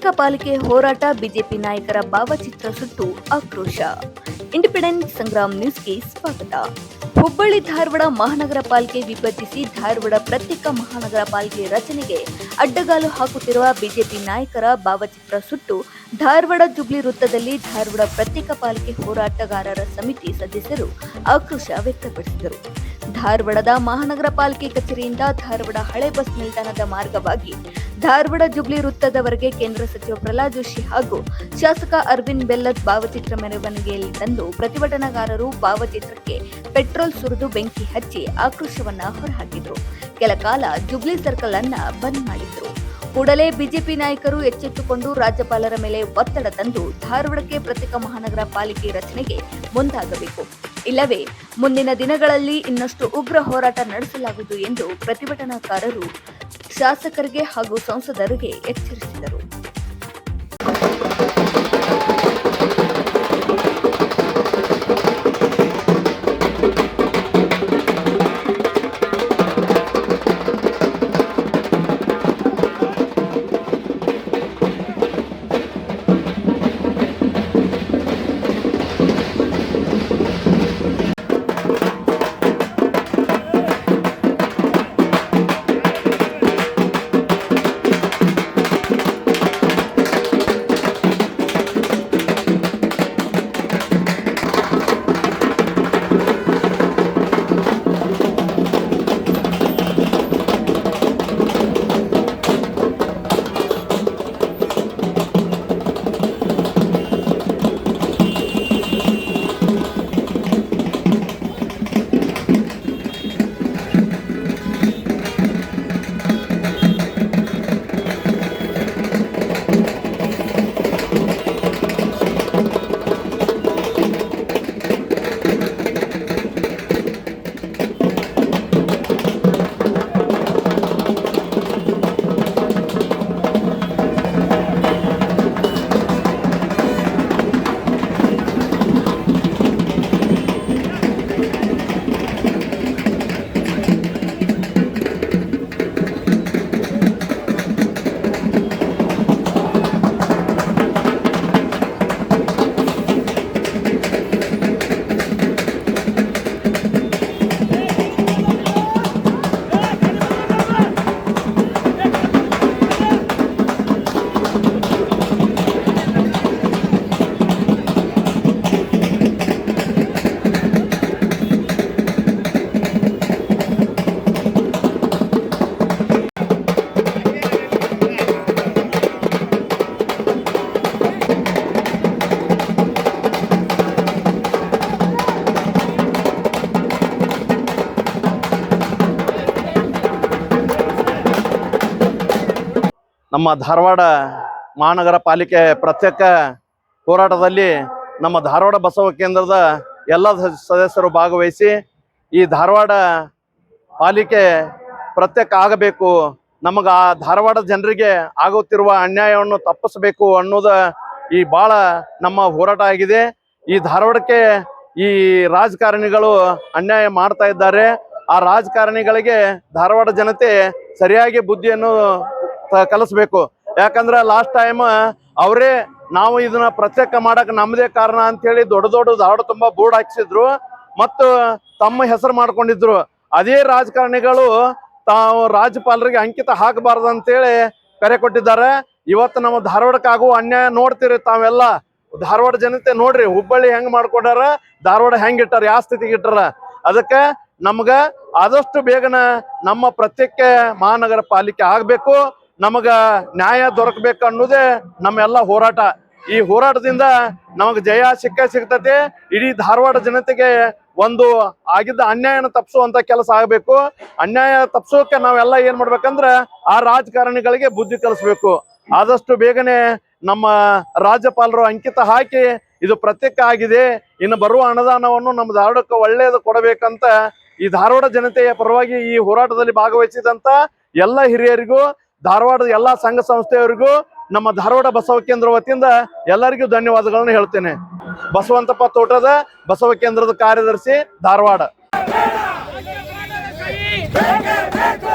ಪ್ರತ್ಯೇಕ ಪಾಲಿಕೆ ಹೋರಾಟ, ಬಿಜೆಪಿ ನಾಯಕರ ಭಾವಚಿತ್ರ ಸುಟ್ಟು ಆಕ್ರೋಶ. ಇಂಡಿಪೆಂಡೆಂಟ್ ಸಂಗ್ರಾಮ್ ನ್ಯೂಸ್ಗೆ ಸ್ವಾಗತ. ಹುಬ್ಬಳ್ಳಿ ಧಾರವಾಡ ಮಹಾನಗರ ಪಾಲಿಕೆ ವಿಭಜಿಸಿ ಧಾರವಾಡ ಪ್ರತ್ಯೇಕ ಮಹಾನಗರ ಪಾಲಿಕೆ ರಚನೆಗೆ ಅಡ್ಡಗಾಲು ಹಾಕುತ್ತಿರುವ ಬಿಜೆಪಿ ನಾಯಕರ ಭಾವಚಿತ್ರ ಸುಟ್ಟು ಧಾರವಾಡ ಜುಬ್ಲಿ ವೃತ್ತದಲ್ಲಿ ಧಾರವಾಡ ಪ್ರತ್ಯೇಕ ಪಾಲಿಕೆ ಹೋರಾಟಗಾರರ ಸಮಿತಿ ಸದಸ್ಯರು ಆಕ್ರೋಶ ವ್ಯಕ್ತಪಡಿಸಿದರು. ಧಾರವಾಡದ ಮಹಾನಗರ ಪಾಲಿಕೆ ಕಚೇರಿಯಿಂದ ಧಾರವಾಡ ಹಳೆ ಬಸ್ ನಿಲ್ದಾಣದ ಮಾರ್ಗವಾಗಿ ಧಾರವಾಡ ಜುಬ್ಲಿ ವೃತ್ತದವರೆಗೆ ಕೇಂದ್ರ ಸಚಿವ ಪ್ರಹ್ಲಾದ್ ಜೋಶಿ ಹಾಗೂ ಶಾಸಕ ಅರವಿಂದ್ ಬೆಲ್ಲದ್ ಭಾವಚಿತ್ರ ಮೆರವಣಿಗೆಯಲ್ಲಿ ತಂದು ಪ್ರತಿಭಟನಾಕಾರರು ಭಾವಚಿತ್ರಕ್ಕೆ ಪೆಟ್ರೋಲ್ ಸುರಿದು ಬೆಂಕಿ ಹಚ್ಚಿ ಆಕ್ರೋಶವನ್ನ ಹೊರಹಾಕಿದ್ರು. ಕೆಲ ಕಾಲ ಜುಬ್ಲಿ ಸರ್ಕಲ್ ಅನ್ನ ಬಂದ್ ಮಾಡಿದ್ರು. ಕೂಡಲೇ ಬಿಜೆಪಿ ನಾಯಕರು ಎಚ್ಚೆತ್ತುಕೊಂಡು ರಾಜ್ಯಪಾಲರ ಮೇಲೆ ಒತ್ತಡ ತಂದು ಧಾರವಾಡಕ್ಕೆ ಪ್ರತ್ಯೇಕ ಮಹಾನಗರ ಪಾಲಿಕೆ ರಚನೆಗೆ ಮುಂದಾಗಬೇಕು, ಇಲ್ಲವೇ ಮುಂದಿನ ದಿನಗಳಲ್ಲಿ ಇನ್ನಷ್ಟು ಉಗ್ರ ಹೋರಾಟ ನಡೆಸಲಾಗುವುದು ಎಂದು ಪ್ರತಿಭಟನಾಕಾರರು ಶಾಸಕರಿಗೆ ಹಾಗೂ ಸಂಸದರಿಗೆ ಎಚ್ಚರಿಸಿದರು. ನಮ್ಮ ಧಾರವಾಡ ಮಹಾನಗರ ಪಾಲಿಕೆ ಪ್ರತ್ಯೇಕ ಹೋರಾಟದಲ್ಲಿ ನಮ್ಮ ಧಾರವಾಡ ಬಸವ ಕೇಂದ್ರದ ಎಲ್ಲ ಸದಸ್ಯರು ಭಾಗವಹಿಸಿ ಈ ಧಾರವಾಡ ಪಾಲಿಕೆ ಪ್ರತ್ಯೇಕ ಆಗಬೇಕು, ನಮಗೆ ಆ ಧಾರವಾಡ ಜನರಿಗೆ ಆಗುತ್ತಿರುವ ಅನ್ಯಾಯವನ್ನು ತಪ್ಪಿಸಬೇಕು ಅನ್ನೋದು ಈ ಭಾಳ ನಮ್ಮ ಹೋರಾಟ ಆಗಿದೆ. ಈ ಧಾರವಾಡಕ್ಕೆ ಈ ರಾಜಕಾರಣಿಗಳು ಅನ್ಯಾಯ ಮಾಡ್ತಾ ಇದ್ದಾರೆ. ಆ ರಾಜಕಾರಣಿಗಳಿಗೆ ಧಾರವಾಡ ಜನತೆ ಸರಿಯಾಗಿ ಬುದ್ಧಿಯನ್ನು ಕಲಿಸ್ಬೇಕು. ಯಾಕಂದ್ರೆ ಲಾಸ್ಟ್ ಟೈಮ್ ಅವರೇ ನಾವು ಇದನ್ನ ಪ್ರತ್ಯೇಕ ಮಾಡಕ್ ನಮ್ಮದೇ ಕಾರಣ ಅಂತೇಳಿ ದೊಡ್ಡ ಧಾರವಾಡ ತುಂಬಾ ಬೋರ್ಡ್ ಹಾಕಿಸಿದ್ರು ಮತ್ತು ತಮ್ಮ ಹೆಸರು ಮಾಡ್ಕೊಂಡಿದ್ರು. ಅದೇ ರಾಜಕಾರಣಿಗಳು ತಾವು ರಾಜ್ಯಪಾಲರಿಗೆ ಅಂಕಿತ ಹಾಕಬಾರ್ದು ಅಂತೇಳಿ ಕರೆ ಕೊಟ್ಟಿದ್ದಾರೆ. ಇವತ್ತು ನಮ್ಮ ಧಾರವಾಡಕ್ಕಾಗುವ ಅನ್ಯಾಯ ನೋಡ್ತೀರಿ ತಾವೆಲ್ಲ. ಧಾರವಾಡ ಜನತೆ ನೋಡ್ರಿ, ಹುಬ್ಬಳ್ಳಿ ಹೆಂಗ್ ಮಾಡ್ಕೊಂಡಾರ, ಧಾರವಾಡ ಹೆಂಗ್ ಇಟ್ಟಾರ, ಯಾವ ಸ್ಥಿತಿಗೆ ಇಟ್ಟಾರ. ಅದಕ್ಕೆ ನಮ್ಗ ಆದಷ್ಟು ಬೇಗನ ನಮ್ಮ ಪ್ರತ್ಯೇಕ ಮಹಾನಗರ ಪಾಲಿಕೆ ಆಗ್ಬೇಕು, ನಮಗ ನ್ಯಾಯ ದೊರಕಬೇಕು ಅನ್ನೋದೇ ನಮ್ಮೆಲ್ಲ ಹೋರಾಟ. ಈ ಹೋರಾಟದಿಂದ ನಮಗ್ ಜಯ ಸಿಗ್ತೈತೆ. ಇಡೀ ಧಾರವಾಡ ಜನತೆಗೆ ಒಂದು ಆಗಿದ್ದ ಅನ್ಯಾಯನ ತಪ್ಪಿಸುವಂತ ಕೆಲಸ ಆಗಬೇಕು. ಅನ್ಯಾಯ ತಪ್ಪಿಸೋಕೆ ನಾವೆಲ್ಲ ಏನ್ ಮಾಡ್ಬೇಕಂದ್ರೆ ಆ ರಾಜಕಾರಣಿಗಳಿಗೆ ಬುದ್ಧಿ ಕಲಿಸ್ಬೇಕು. ಆದಷ್ಟು ಬೇಗನೆ ನಮ್ಮ ರಾಜ್ಯಪಾಲರು ಅಂಕಿತ ಹಾಕಿ ಇದು ಪ್ರತ್ಯೇಕ ಆಗಿದೆ, ಇನ್ನು ಬರುವ ಅನುದಾನವನ್ನು ನಮ್ಮ ಧಾರವಾಡಕ್ಕೆ ಒಳ್ಳೆಯದು ಕೊಡಬೇಕಂತ ಈ ಧಾರವಾಡ ಜನತೆಯ ಪರವಾಗಿ ಈ ಹೋರಾಟದಲ್ಲಿ ಭಾಗವಹಿಸಿದಂತ ಎಲ್ಲ ಹಿರಿಯರಿಗೂ, ಧಾರವಾಡದ ಎಲ್ಲ ಸಂಘ ಸಂಸ್ಥೆಯವರಿಗೂ, ನಮ್ಮ ಧಾರವಾಡ ಬಸವ ಕೇಂದ್ರ ವತಿಯಿಂದ ಎಲ್ಲರಿಗೂ ಧನ್ಯವಾದಗಳನ್ನು ಹೇಳ್ತೇನೆ. ಬಸವಂತಪ್ಪ ತೋಟದ ಬಸವ ಕೇಂದ್ರದ ಕಾರ್ಯದರ್ಶಿ, ಧಾರವಾಡ. ಬೇಕು